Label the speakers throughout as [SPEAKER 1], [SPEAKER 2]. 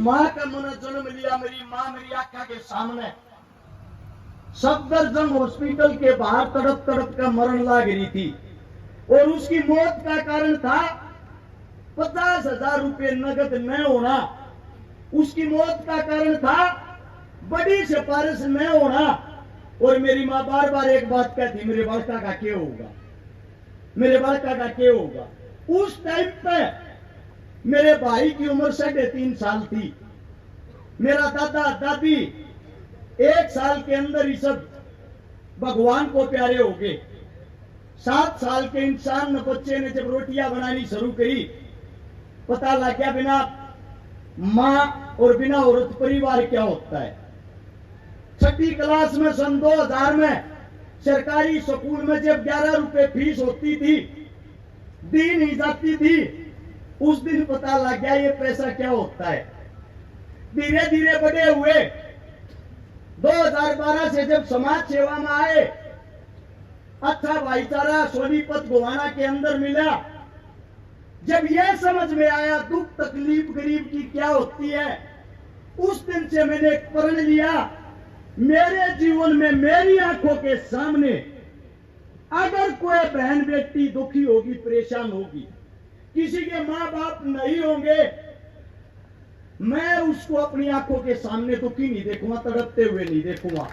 [SPEAKER 1] माँ का मैंने जन्म लिया, मेरी माँ मेरी आंखों के सामने सफदरजंग हॉस्पिटल के बाहर तड़प तड़प का मरण लाग रही थी और उसकी मौत का कारण था 50,000 रुपए नगद न होना। उसकी मौत का कारण था बड़ी सिफारिश न होना। और मेरी माँ बार बार एक बात कहती, मेरे बालका का क्या होगा, मेरे बालका का क्या होगा। उस टाइम पे मेरे भाई की उम्र 3.5 साल थी। मेरा दादा दादी 1 साल के अंदर ही सब भगवान को प्यारे हो गए। 7 साल के इंसान बच्चे ने जब रोटियां बनानी शुरू करी, पता लग गया बिना माँ और बिना औरत परिवार क्या होता है। 6ठी क्लास में सन 2000 में सरकारी स्कूल में जब 11 रुपए फीस होती थी, दी नहीं जाती थी, उस दिन पता लग गया ये पैसा क्या होता है। धीरे धीरे बड़े हुए, 2012 से जब समाज सेवा में आए, अच्छा भाईचारा सोनीपत गोवाना के अंदर मिला, जब यह समझ में आया दुख तकलीफ गरीब की क्या होती है, उस दिन से मैंने एक प्रण लिया, मेरे जीवन में मेरी आंखों के सामने अगर कोई बहन बेटी दुखी होगी, परेशान होगी, किसी के माँ बाप नहीं होंगे, मैं उसको अपनी आंखों के सामने दुखी नहीं देखूंगा, तड़पते हुए नहीं देखूंगा।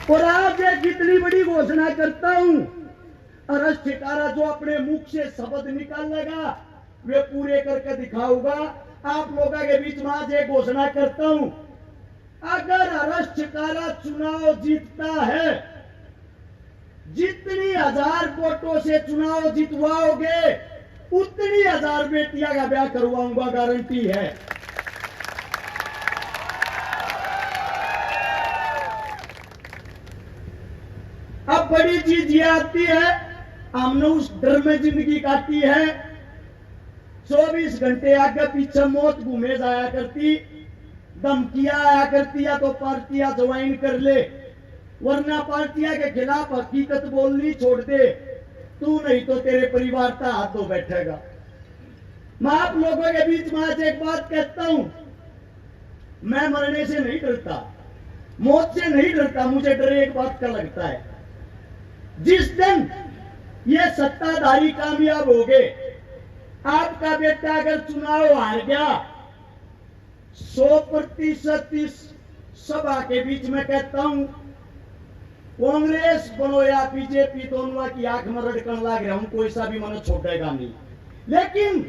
[SPEAKER 1] और आज एक इतनी बड़ी घोषणा करता हूं, अरस ठिकारा जो अपने मुख से शब्द निकालेगा वे पूरे करके दिखाऊंगा। आप लोगों के बीच में आज एक घोषणा करता हूं, अगर अरस ठिकारा चुनाव जीतता है, जितनी 1000 वोटों से चुनाव जितवाओगे उतनी 1000 बेटियां का ब्याह करवाऊंगा, गारंटी है। अब बड़ी चीज ये आती है, हमने उस डर में जिंदगी काटी है। 24 घंटे आगे पीछे मौत घूमे जाया करती, धमकियां आया करती, या तो पार्टियां ज्वाइन कर ले, वरना पार्टियां के खिलाफ हकीकत बोलनी छोड़ दे, तू नहीं तो तेरे परिवार का हाथ धो बैठेगा। मैं आप लोगों के बीच में आज एक बात कहता हूं, मैं मरने से नहीं डरता, मौत से नहीं डरता, मुझे डर एक बात का लगता है, जिस दिन ये सत्ताधारी कामयाब हो गए, आपका बेटा अगर चुनाव हार गया, 100% इस सभा के बीच में कहता हूं, कांग्रेस बनो या बीजेपी, दोनों की आंख में रड़कन लाग रहा हूं, कोई सा भी मन छोड़ेगा नहीं। लेकिन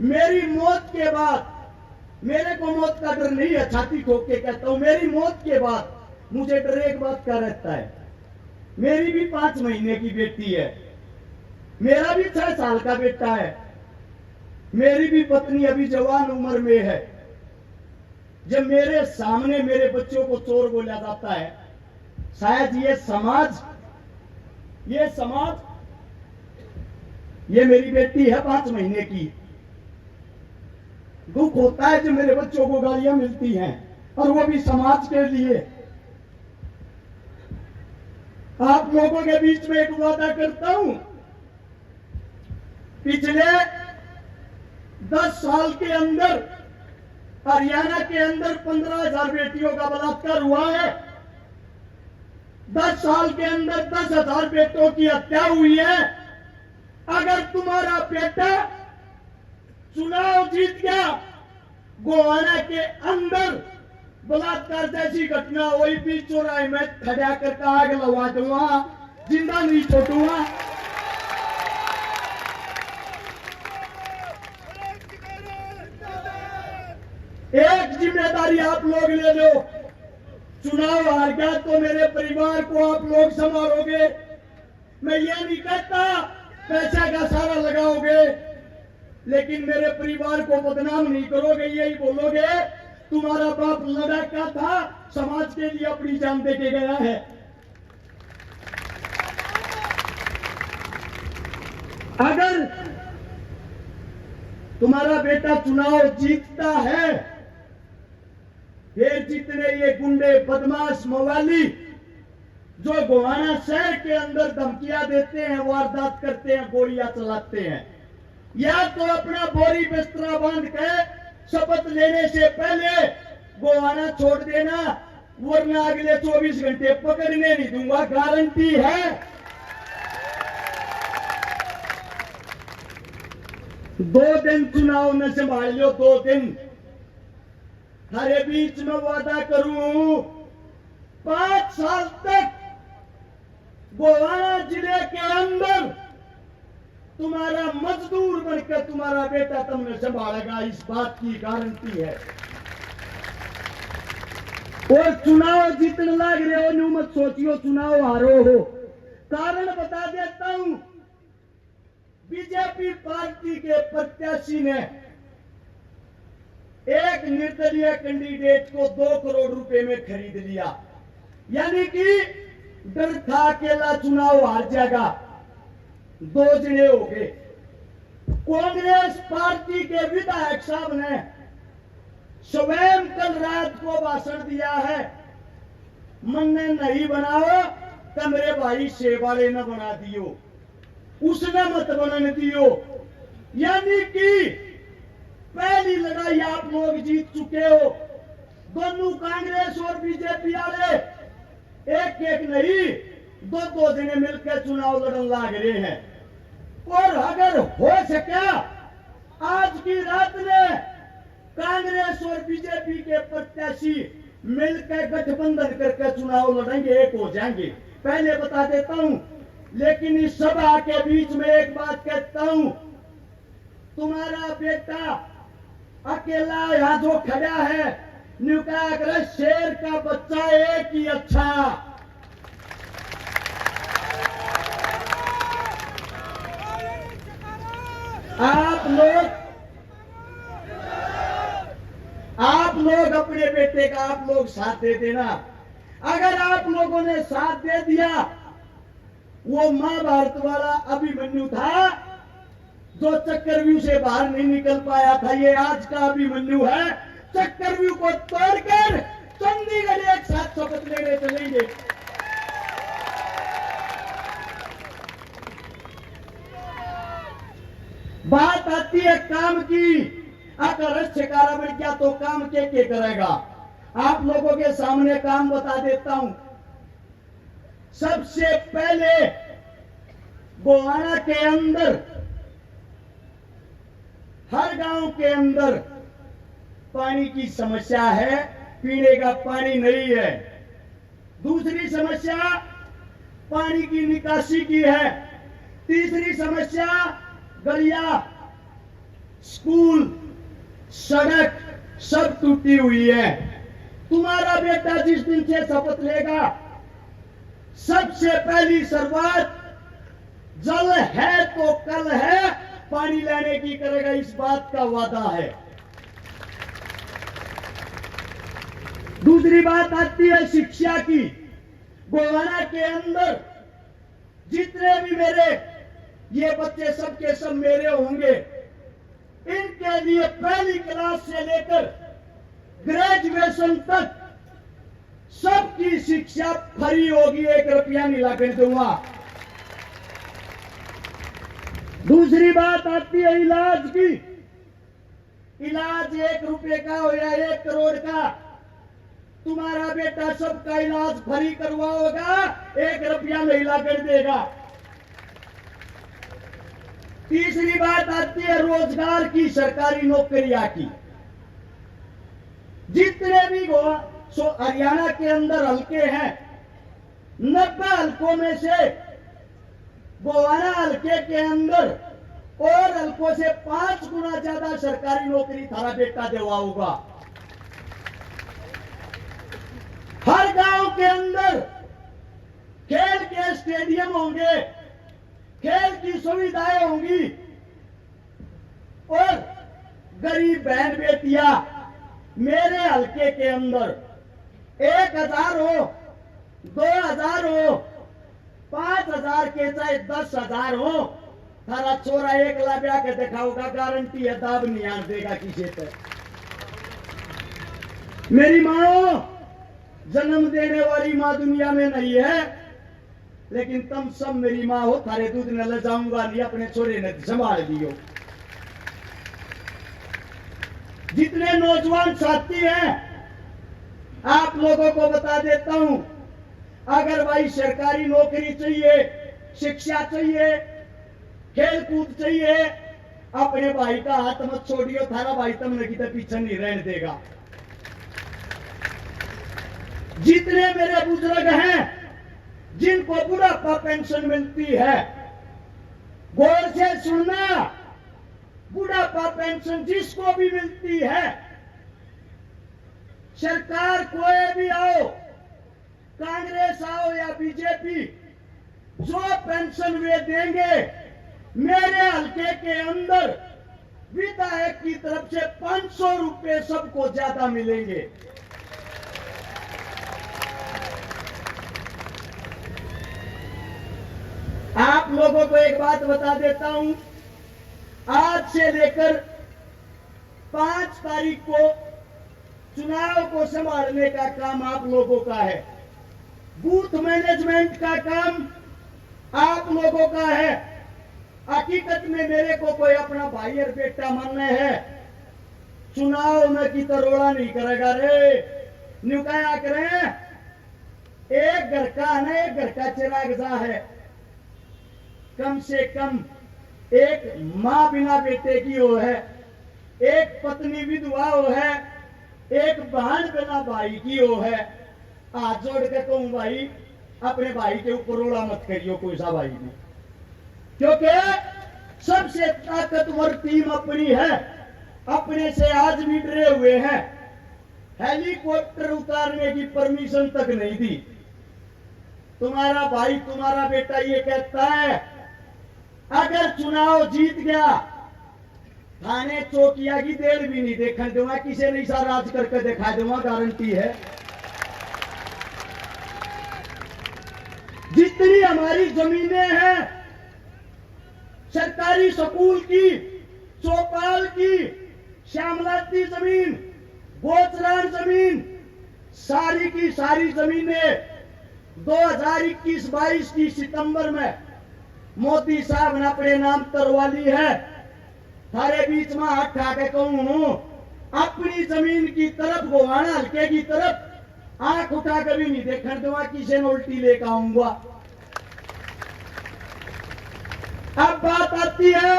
[SPEAKER 1] मेरी मौत के बाद, मेरे को मौत का डर नहीं है, छाती ठोक के कहता हूं, मेरी मौत के बाद मुझे डर एक बात का रहता है, मेरी भी 5 महीने की बेटी है, मेरा भी 6 साल का बेटा है, मेरी भी पत्नी अभी जवान उम्र में है। जब मेरे सामने मेरे बच्चों को चोर बोला जाता है, शायद ये समाज, ये मेरी बेटी है 5 महीने की, दुख होता है जो मेरे बच्चों को गालियां मिलती हैं, और वो भी समाज के लिए। आप लोगों के बीच में एक वादा करता हूं, पिछले 10 साल के अंदर हरियाणा के अंदर 15,000 बेटियों का बलात्कार हुआ है, 10 साल के अंदर 10,000 बेटों की हत्या हुई है। अगर तुम्हारा बेटा चुनाव जीत गया, गोवाना के अंदर बलात्कार जैसी घटना हुई, बीच चौराहे में खड़ा करके आग लगा दूंगा, जिंदा नहीं छोड़ूंगा। एक जिम्मेदारी आप लोग ले लो, चुनाव हार गया तो मेरे परिवार को आप लोग संभालोगे। मैं ये नहीं कहता पैसा का सारा लगाओगे, लेकिन मेरे परिवार को बदनाम नहीं करोगे, यही बोलोगे तुम्हारा बाप लड़ाका था, समाज के लिए अपनी जान दे के गया है। अगर तुम्हारा बेटा चुनाव जीतता है, फिर जितने ये गुंडे बदमाश मवाली जो गोवाना शहर के अंदर धमकियां देते हैं, वारदात करते हैं, गोलियां चलाते हैं, या तो अपना बोरी बिस्तरा बांध के शपथ लेने से पहले गोवाना छोड़ देना, वरना अगले 24 घंटे पकड़ने नहीं दूंगा, गारंटी है। 2 दिन चुनाव न संभाल लो, 2 दिन हरे बीच में वादा करूं, 5 साल तक गोवाना जिले के अंदर तुम्हारा मजदूर बनकर तुम्हारा बेटा तुमने संभालेगा, इस बात की गारंटी है। और चुनाव जीतने लग रहे हो, न्यू मत सोचियो चुनाव हारो हो। कारण बता देता हूं, बीजेपी पार्टी के प्रत्याशी ने एक निर्दलीय कैंडिडेट को 2 करोड़ रुपए में खरीद लिया, यानी कि डर था अकेला चुनाव हार जाएगा, 2 जने हो गए। कांग्रेस पार्टी के विधायक साहब ने स्वयं कल रात को भाषण दिया है, मन ने नहीं बनाओ तो मेरे भाई शेवाड़े न बना दियो, उसने मत बनने दियो। यानी कि पहली लड़ाई आप लोग जीत चुके हो। दोनों कांग्रेस और बीजेपी वाले एक एक नहीं 2-2 जने मिलकर चुनाव लड़न लग रहे हैं। और अगर हो सके आज की रात में कांग्रेस और बीजेपी के प्रत्याशी मिलकर गठबंधन करके चुनाव लड़ेंगे, एक हो जाएंगे, पहले बता देता हूं। लेकिन इस सभा के बीच में एक बात कहता हूं, तुम्हारा बेटा अकेला यहां जो खड़ा है, न्यूकाग्रह शेर का बच्चा एक ही अच्छा। आप लोग अपने बेटे का आप लोग साथ दे देना। अगर आप लोगों ने साथ दे दिया, वो महाभारत वाला अभिमन्यु था जो चक्रव्यूह से बाहर नहीं निकल पाया था, ये आज का अभिमन्यु है। चक्रव्यूह को तोड़कर चंडीगढ़ एक साथ शपथ लेने चलेंगे। बात आती है काम की, अगर रक्षकारा बन गया तो काम के करेगा। आप लोगों के सामने काम बता देता हूं। सबसे पहले गोवाना के अंदर, हर गांव के अंदर पानी की समस्या है, पीने का पानी नहीं है। दूसरी समस्या पानी की निकासी की है। तीसरी समस्या गलिया, स्कूल, सड़क सब टूटी हुई है। तुम्हारा बेटा जिस दिन से शपथ लेगा, सबसे पहली शुरुआत जल है तो कल है, पानी लाने की करेगा, इस बात का वादा है। दूसरी बात आती है शिक्षा की। गोवाना के अंदर जितने भी मेरे ये बच्चे सबके सब मेरे होंगे, इनके लिए पहली क्लास से लेकर ग्रेजुएशन तक सबकी शिक्षा फ्री होगी, 1 रुपया नहीं लाकर दूंगा। दूसरी बात आती है इलाज की। इलाज 1 रुपए का हो या 1 करोड़ का, तुम्हारा बेटा सबका इलाज फ्री करवाओगा, 1 रुपया नहीं लाकर देगा। तीसरी बात आती है रोजगार की, सरकारी नौकरियां की। जितने भी हरियाणा के अंदर हल्के हैं, 90 हल्कों में से गोवाना हल्के के अंदर और हल्कों से 5 गुना ज्यादा सरकारी नौकरी थारा बेटा दिलवाऊंगा। हर गांव के अंदर खेल के स्टेडियम होंगे, खेल की सुविधाएं होंगी, और गरीब बहन बेटियां मेरे हल्के के अंदर 1000 हो, 2000 हो, 5000 के चाहे 10,000 हो, थारा छोरा 1 लाख ब्याह के दिखाऊंगा, गारंटी है, दाब नहीं आन देगा किसी पे। मेरी मां जन्म देने वाली मां दुनिया में नहीं है, लेकिन तुम सब मेरी मां हो, थारे दूध न ले जाऊंगा नहीं, अपने छोरे ने संभाल दियो। जितने नौजवान साथी हैं, आप लोगों को बता देता हूं, अगर भाई सरकारी नौकरी चाहिए, शिक्षा चाहिए, खेल कूद चाहिए, अपने भाई का हाथ मत छोड़ियो, थारा भाई तुमने कितने पीछे नहीं रहने देगा। जितने मेरे बुजुर्ग हैं जिनको बुढ़ापा पेंशन मिलती है, गौर से सुनना, बुढ़ापा पेंशन जिसको भी मिलती है, सरकार कोई भी आओ, कांग्रेस आओ या बीजेपी, जो पेंशन वे देंगे, मेरे हल्के के अंदर विधायक की तरफ से 500 रुपए सबको ज्यादा मिलेंगे। आप लोगों को एक बात बता देता हूं, आज से लेकर 5 तारीख को चुनाव को संभालने का काम आप लोगों का है। बूथ मैनेजमेंट का काम आप लोगों का है। हकीकत में मेरे को कोई अपना भाई और बेटा मानना है, चुनाव में की तरोड़ा नहीं करेगा रे, न्यूकाया करें, एक घर का ना, एक घर का चिराग जा है, कम से कम एक मां बिना बेटे की हो है, एक पत्नी विधवा हो है, एक बहन बिना भाई की हो है। हाथ जोड़ के कहूं भाई, अपने भाई के ऊपर रोड़ा मत करियो कोई सा भाई ने, क्योंकि सबसे ताकतवर टीम अपनी है। अपने से आज भी डरे हुए हैं, हेलीकॉप्टर उतारने की परमिशन तक नहीं दी। तुम्हारा भाई, तुम्हारा बेटा ये कहता है, अगर चुनाव जीत गया, थाने चौकिया की देर भी नहीं देखने दूंगा, किसी ने ऐसा राज करके दिखा दूंगा, गारंटी है। जितनी हमारी जमीनें हैं, सरकारी स्कूल की, चौपाल की, श्यामलाती जमीन, गोचरान जमीन, सारी की सारी जमीनें 2021-22 की सितंबर में मोदी साहब ने अपने नाम करवा ली है। थारे बीच में हाथ उठा के कहूं, अपनी जमीन की तरफ, गोवाना हल्के की तरफ आंख उठा कर भी नहीं देखने दूंगा, किसी ने उल्टी लेकर आऊंगा। अब बात आती है,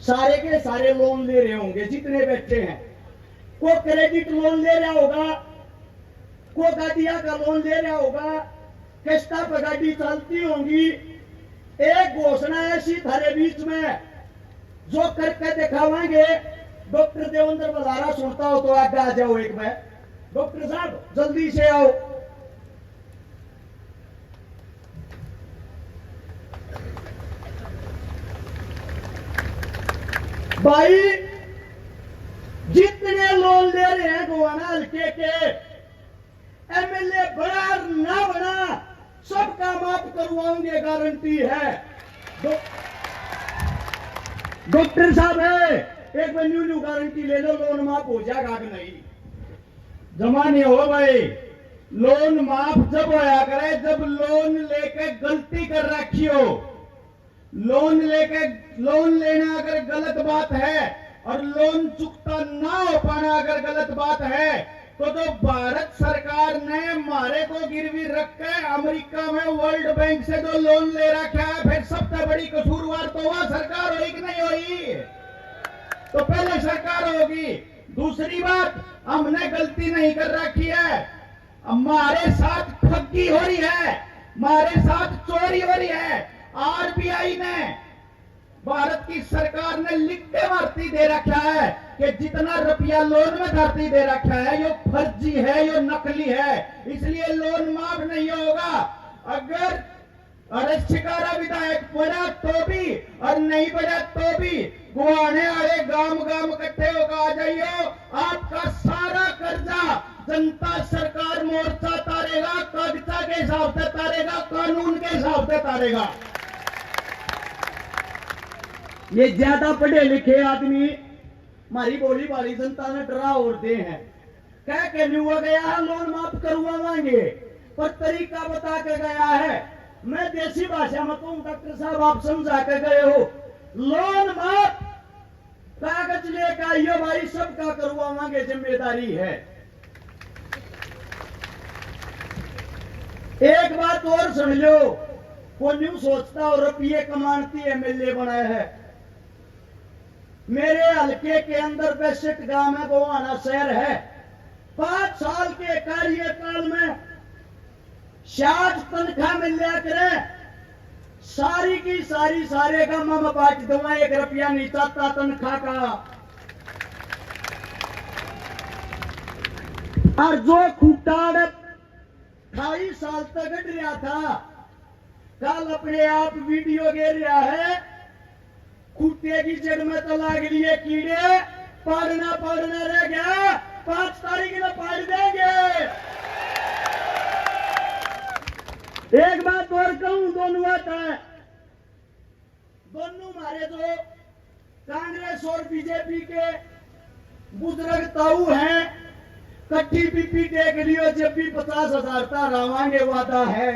[SPEAKER 1] सारे के सारे लोन ले रहे होंगे जितने बैठे हैं, को क्रेडिट लोन ले रहा होगा, को गाड़िया का लोन ले रहा होगा, किस्ता पर गाड़ी चलती होंगी। एक घोषणा ऐसी थारे बीच में जो करके दिखावाएंगे, डॉक्टर देवेंद्र बलारा सुनता हो तो आगे आ जाओ, एक बार डॉक्टर साहब जल्दी से आओ। भाई जितने लोन ले रहे हैं गोवाना हल्के के, एमएलए बड़ा ना बना, सबका माफ करवाऊंगे, गारंटी है। डॉक्टर साहब है, एक बार न्यू गारंटी ले लो, लोन माफ हो जाएगा कि नहीं? जमा नहीं हो भाई, लोन माफ जब होया करे जब लोन लेके गलती कर रखी हो। लोन लेना अगर गलत बात है और लोन चुकता ना हो पाना अगर गलत बात है, तो जो भारत सरकार ने हमारे को गिरवी रख के अमेरिका में वर्ल्ड बैंक से जो लोन ले रखा है, फिर सबसे बड़ी कसूरवार तो वह सरकार होगी कि नहीं होगी? तो पहले सरकार होगी। दूसरी बात, हमने गलती नहीं कर रखी है, हमारे साथ ठगी हो रही है, हमारे साथ चोरी हो रही है। आरबीआई ने, भारत की सरकार ने लिख के भर्ती दे रखा है कि जितना रुपया लोन में भर्ती दे रखा है ये फर्जी है, ये नकली है, इसलिए लोन माफ नहीं होगा। अगर अरे शिकारा विधायक बना तो भी और नहीं बना तो भी गुआने वाले गांव गांव इकट्ठे होकर आ जाइए, आपका सारा कर्जा जनता सरकार मोर्चा तारेगा, कागजा के हिसाब से तारेगा, कानून के हिसाब से तारेगा। ये ज्यादा पढ़े लिखे आदमी हमारी बोली वाली जनता ने डरा और दे हैं, कह के नहीं हुआ गया है लोन माफ करवाएंगे, पर तरीका बता के गया है। मैं देसी भाषा में कहूं, डॉक्टर साहब आप समझा के गए हो, लोन माफ कागज लेकर आइयो भाई, सबका करवावांगे, जिम्मेदारी है। एक बात और सुन लो, वो न्यू सोचता और रुपये कमाती एमएलए बनाया है। मेरे हल्के के अंदर बेसिक गांव है, गोवाना शहर है। 5 साल के कार्यकाल में 60 तनख्वाह मिल लिया करे, सारी की सारी सारे गांव में बांट दूंगा, 1 रुपया नहीं चाहता तनख्वाह का। और जो खुटाड़ 28 साल तक गढ़ रहा था, कल अपने आप वीडियो गिर रहा है, खूटे की जड़ में तो लाग लिए कीड़े, पाड़ना रह गया, 5 तारीख में पाड़ देंगे। एक बात और कहूं, दोनों बात है, दोनों हमारे जो कांग्रेस और बीजेपी के बुजुर्ग ताऊ हैं, कट्ठी पीपी टेक लियो, जब भी 50,000 का रावांगे वादा है।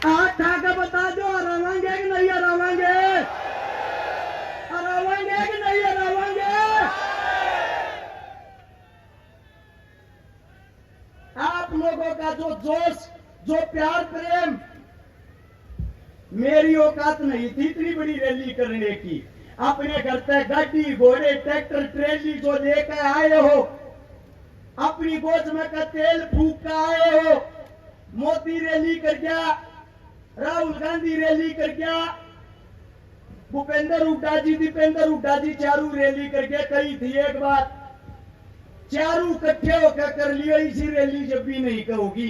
[SPEAKER 1] हाथ ठाकर बता दो, हरावांगे कि नहीं हरावांगे? हरावांगे कि नहीं हरावांगे? आप लोगों का जो जोश, जो प्यार प्रेम, मेरी औकात नहीं थी इतनी बड़ी रैली करने की। अपने घर पे गाड़ी घोड़े ट्रैक्टर ट्रेली जो लेकर आए हो, अपनी गोद में का तेल फूक कर आए हो, मोदी रैली कर गया, राहुल गांधी रैली कर गया, भूपेंद्र हुड्डा जी, दीपेंद्र हुड्डा जी चारू रैली कर गया। कही थी एक बात, चारू इकट्ठे होकर कर लियो, इसी रैली जब भी नहीं कहोगी।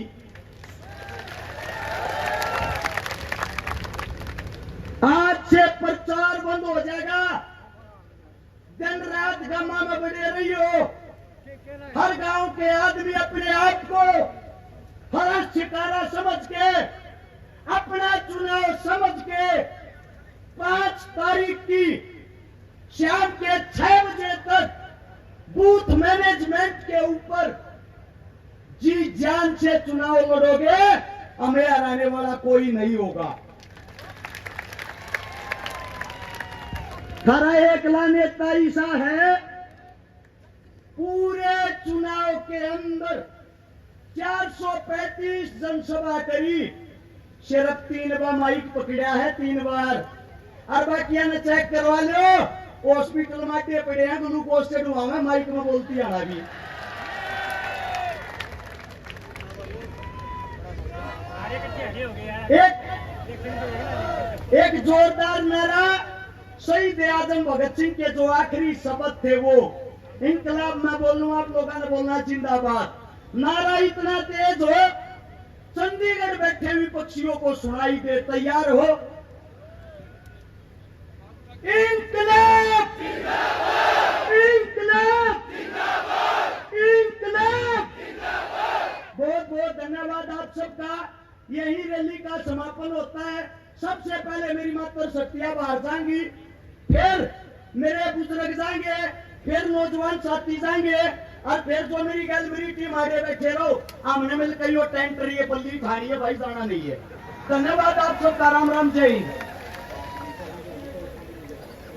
[SPEAKER 1] आज से प्रचार बंद हो जाएगा, दिन रात गांव में बने रही हो। हर गांव के आदमी अपने आप को हरा शिकारा समझ के, अपना चुनाव समझ के 5 तारीख की शाम के 6 बजे तक बूथ मैनेजमेंट के ऊपर जी जान से चुनाव लड़ोगे, हमें हराने वाला कोई नहीं होगा। खरा एक नेता ऐसा है, पूरे चुनाव के अंदर 435 जनसभा करी, सिर्फ 3 बार माइक पकड़ा है, 3 बार। और बाकी ने चेक करवा लो, हॉस्पिटल में पड़े हैं, ग्लूकोज से डुआ में माइक में बोलती आना भी। एक जोरदार नारा शहीद आजम भगत सिंह के जो आखिरी शब्द थे, वो इनकलाब में बोलूं, आप लोगों ने बोलना जिंदाबाद। नारा इतना तेज हो, चंडीगढ़ बैठे विपक्षियों को सुनाई दे। तैयार हो? इंकलाब इंकलाब इंकलाब। बहुत बहुत धन्यवाद आप सबका। यही रैली का समापन होता है। सबसे पहले मेरी मातर सत्या बाहर जाएंगी, फिर मेरे बुजुर्ग जाएंगे, फिर नौजवान साथी जाएंगे, और फिर जो मेरी टीम आगे बैठे रहो, हमने मिलकर टेंट रही है, बल्ली खानी है भाई, जाना नहीं है। धन्यवाद आप सबका। राम राम, जय हिंद।